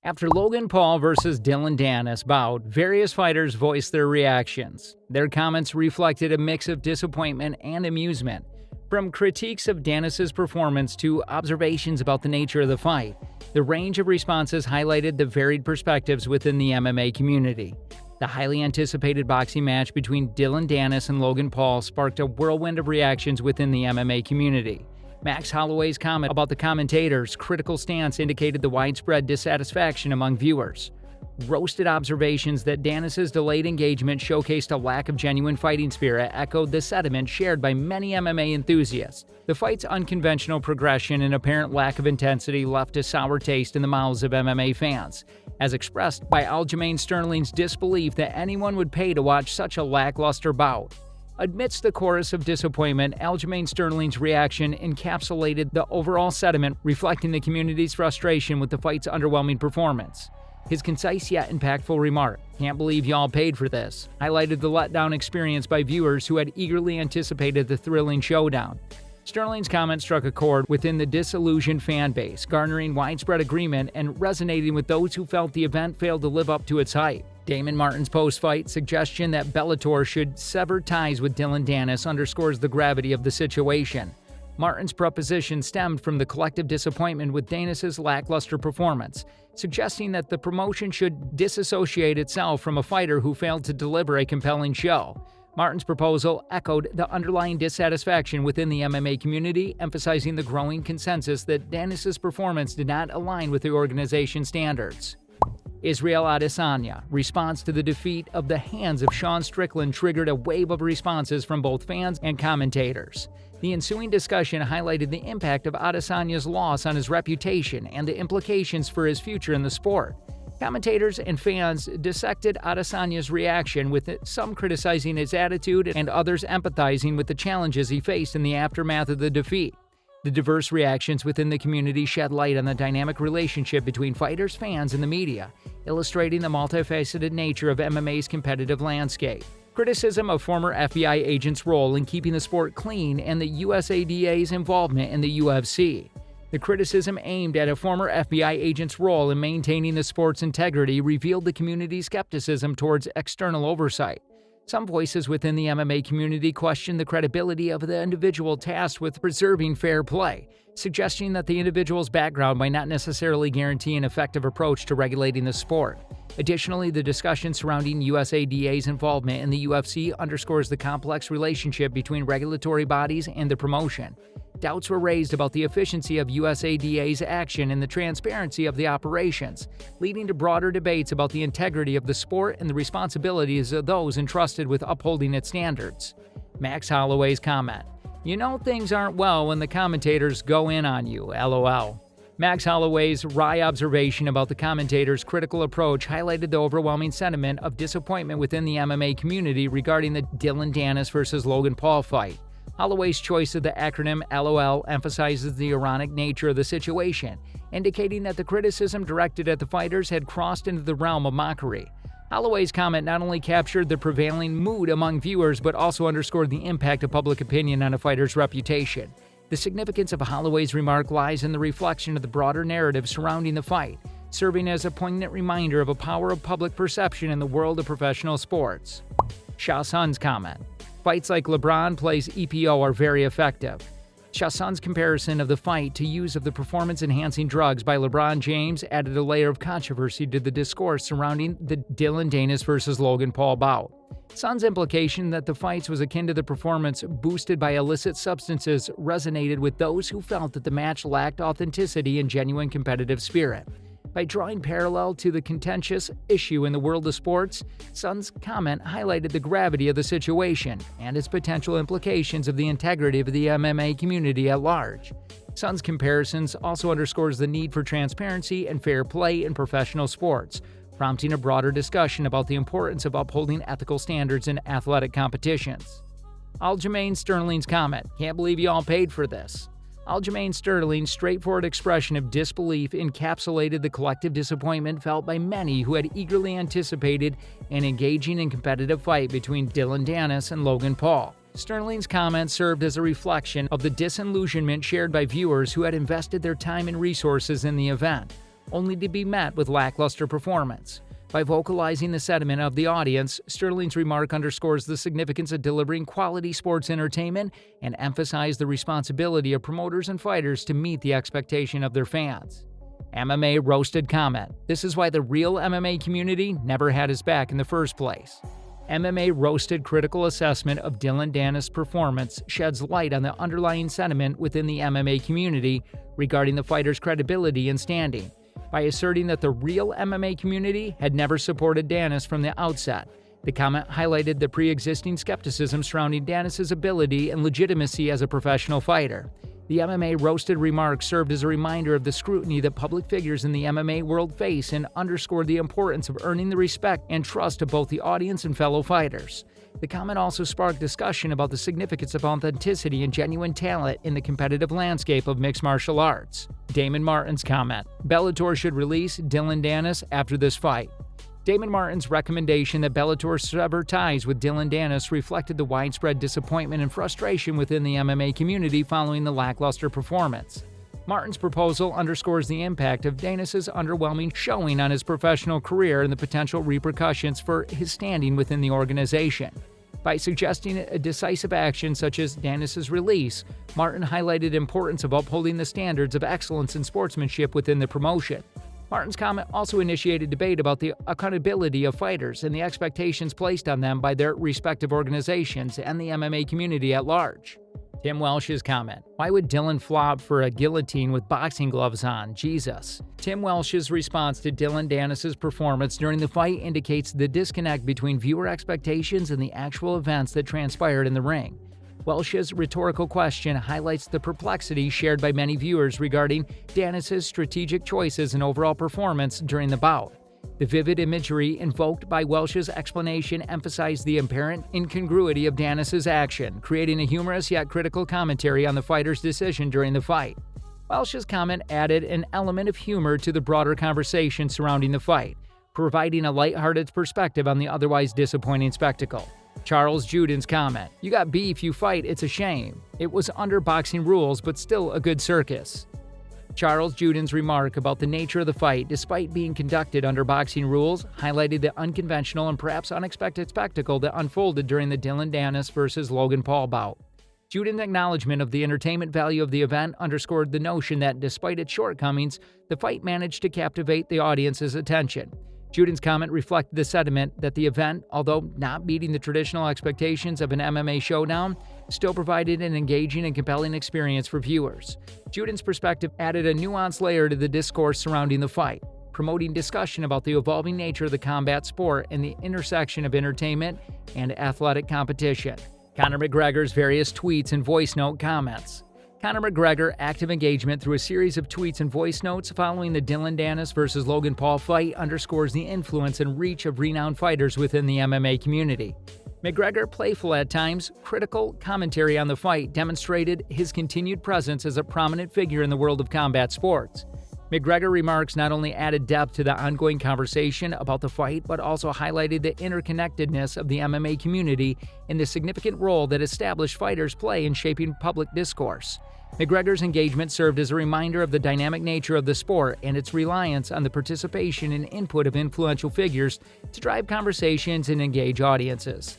After Logan Paul versus Dillon Danis bout, various fighters voiced their reactions. Their comments reflected a mix of disappointment and amusement. From critiques of Danis' performance to observations about the nature of the fight, the range of responses highlighted the varied perspectives within the MMA community. The highly anticipated boxing match between Dillon Danis and Logan Paul sparked a whirlwind of reactions within the MMA community. Max Holloway's comment about the commentator's critical stance indicated the widespread dissatisfaction among viewers. Roasted observations that Danis' delayed engagement showcased a lack of genuine fighting spirit echoed the sentiment shared by many MMA enthusiasts. The fight's unconventional progression and apparent lack of intensity left a sour taste in the mouths of MMA fans, as expressed by Aljamain Sterling's disbelief that anyone would pay to watch such a lackluster bout. Amidst the chorus of disappointment, Aljamain Sterling's reaction encapsulated the overall sentiment, reflecting the community's frustration with the fight's underwhelming performance. His concise yet impactful remark, "Can't believe y'all paid for this," highlighted the letdown experience by viewers who had eagerly anticipated the thrilling showdown. Sterling's comment struck a chord within the disillusioned fan base, garnering widespread agreement and resonating with those who felt the event failed to live up to its hype. Damon Martin's post-fight suggestion that Bellator should sever ties with Dillon Danis underscores the gravity of the situation. Martin's proposition stemmed from the collective disappointment with Danis' lackluster performance, suggesting that the promotion should disassociate itself from a fighter who failed to deliver a compelling show. Martin's proposal echoed the underlying dissatisfaction within the MMA community, emphasizing the growing consensus that Danis' performance did not align with the organization's standards. Israel Adesanya response to the defeat of the hands of Sean Strickland triggered a wave of responses from both fans and commentators. The ensuing discussion highlighted the impact of Adesanya's loss on his reputation and the implications for his future in the sport. Commentators and fans dissected Adesanya's reaction, with some criticizing his attitude and others empathizing with the challenges he faced in the aftermath of the defeat. The diverse reactions within the community shed light on the dynamic relationship between fighters, fans, and the media, illustrating the multifaceted nature of MMA's competitive landscape. Criticism of former FBI agents' role in keeping the sport clean and the USADA's involvement in the UFC. The criticism aimed at a former FBI agent's role in maintaining the sport's integrity revealed the community's skepticism towards external oversight. Some voices within the MMA community questioned the credibility of the individual tasked with preserving fair play, suggesting that the individual's background might not necessarily guarantee an effective approach to regulating the sport. Additionally, the discussion surrounding USADA's involvement in the UFC underscores the complex relationship between regulatory bodies and the promotion. Doubts were raised about the efficiency of USADA's action and the transparency of the operations, leading to broader debates about the integrity of the sport and the responsibilities of those entrusted with upholding its standards. Max Holloway's comment, "You know things aren't well when the commentators go in on you, LOL." Max Holloway's wry observation about the commentators' critical approach highlighted the overwhelming sentiment of disappointment within the MMA community regarding the Dillon Danis versus Logan Paul fight. Holloway's choice of the acronym LOL emphasizes the ironic nature of the situation, indicating that the criticism directed at the fighters had crossed into the realm of mockery. Holloway's comment not only captured the prevailing mood among viewers but also underscored the impact of public opinion on a fighter's reputation. The significance of Holloway's remark lies in the reflection of the broader narrative surrounding the fight, serving as a poignant reminder of the power of public perception in the world of professional sports. Shah Sun's comment, "Fights like LeBron plays EPO are very effective." Shah Sun's comparison of the fight to use of the performance-enhancing drugs by LeBron James added a layer of controversy to the discourse surrounding the Dillon Danis versus Logan Paul bout. Sun's implication that the fights was akin to the performance boosted by illicit substances resonated with those who felt that the match lacked authenticity and genuine competitive spirit. By drawing parallel to the contentious issue in the world of sports, Sun's comment highlighted the gravity of the situation and its potential implications of the integrity of the MMA community at large. Sun's comparisons also underscores the need for transparency and fair play in professional sports, prompting a broader discussion about the importance of upholding ethical standards in athletic competitions. Aljamain Sterling's comment, "Can't believe y'all paid for this." Aljamain Sterling's straightforward expression of disbelief encapsulated the collective disappointment felt by many who had eagerly anticipated an engaging and competitive fight between Dillon Danis and Logan Paul. Sterling's comment served as a reflection of the disillusionment shared by viewers who had invested their time and resources in the event. only to be met with lackluster performance. By vocalizing the sentiment of the audience, Sterling's remark underscores the significance of delivering quality sports entertainment and emphasized the responsibility of promoters and fighters to meet the expectation of their fans. MMA roasted comment. This is why the real MMA community never had his back in the first place. MMA roasted critical assessment of Dillon Danis' performance sheds light on the underlying sentiment within the MMA community regarding the fighter's credibility and standing. By asserting that the real MMA community had never supported Danis from the outset, the comment highlighted the pre-existing skepticism surrounding Danis' ability and legitimacy as a professional fighter. The MMA roasted remark served as a reminder of the scrutiny that public figures in the MMA world face and underscored the importance of earning the respect and trust of both the audience and fellow fighters. The comment also sparked discussion about the significance of authenticity and genuine talent in the competitive landscape of mixed martial arts. Damon Martin's comment. Bellator should release Dillon Danis after this fight. Damon Martin's recommendation that Bellator sever ties with Dillon Danis reflected the widespread disappointment and frustration within the MMA community following the lackluster performance. Martin's proposal underscores the impact of Danis' underwhelming showing on his professional career and the potential repercussions for his standing within the organization. By suggesting a decisive action such as Danis' release, Martin highlighted the importance of upholding the standards of excellence and sportsmanship within the promotion. Martin's comment also initiated debate about the accountability of fighters and the expectations placed on them by their respective organizations and the MMA community at large. Tim Welsh's comment. Why would Dillon flop for a guillotine with boxing gloves on? Jesus. Tim Welsh's response to Dillon Danis' performance during the fight indicates the disconnect between viewer expectations and the actual events that transpired in the ring. Welsh's rhetorical question highlights the perplexity shared by many viewers regarding Danis' strategic choices and overall performance during the bout. The vivid imagery invoked by Welsh's explanation emphasized the apparent incongruity of Danis' action, creating a humorous yet critical commentary on the fighter's decision during the fight. Welsh's comment added an element of humor to the broader conversation surrounding the fight, providing a lighthearted perspective on the otherwise disappointing spectacle. Charles Juden's comment. You got beef, you fight, it's a shame. It was under boxing rules, but still a good circus. Charles Juden's remark about the nature of the fight, despite being conducted under boxing rules, highlighted the unconventional and perhaps unexpected spectacle that unfolded during the Dillon Danis versus Logan Paul bout. Juden's acknowledgement of the entertainment value of the event underscored the notion that, despite its shortcomings, the fight managed to captivate the audience's attention. Juden's comment reflected the sentiment that the event, although not meeting the traditional expectations of an MMA showdown, still provided an engaging and compelling experience for viewers. Juden's perspective added a nuanced layer to the discourse surrounding the fight, promoting discussion about the evolving nature of the combat sport and the intersection of entertainment and athletic competition. Conor McGregor's various tweets and voice note comments. Conor McGregor active engagement through a series of tweets and voice notes following the Dillon Danis versus Logan Paul fight underscores the influence and reach of renowned fighters within the MMA community. McGregor, playful at times, critical commentary on the fight demonstrated his continued presence as a prominent figure in the world of combat sports. McGregor remarks not only added depth to the ongoing conversation about the fight, but also highlighted the interconnectedness of the MMA community and the significant role that established fighters play in shaping public discourse. McGregor's engagement served as a reminder of the dynamic nature of the sport and its reliance on the participation and input of influential figures to drive conversations and engage audiences.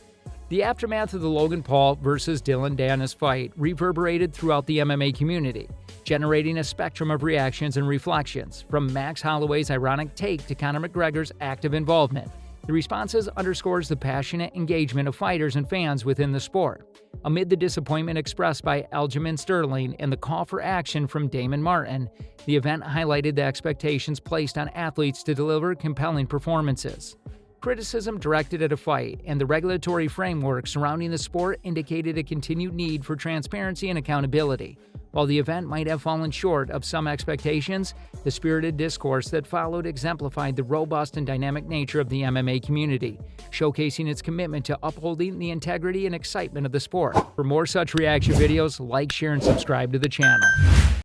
The aftermath of the Logan Paul versus Dillon Danis fight reverberated throughout the MMA community, generating a spectrum of reactions and reflections, from Max Holloway's ironic take to Conor McGregor's active involvement. The responses underscores the passionate engagement of fighters and fans within the sport. Amid the disappointment expressed by Aljamain Sterling and the call for action from Damon Martin, the event highlighted the expectations placed on athletes to deliver compelling performances. Criticism directed at a fight and the regulatory framework surrounding the sport indicated a continued need for transparency and accountability. While the event might have fallen short of some expectations, the spirited discourse that followed exemplified the robust and dynamic nature of the MMA community, showcasing its commitment to upholding the integrity and excitement of the sport. For more such reaction videos, like, share, and subscribe to the channel.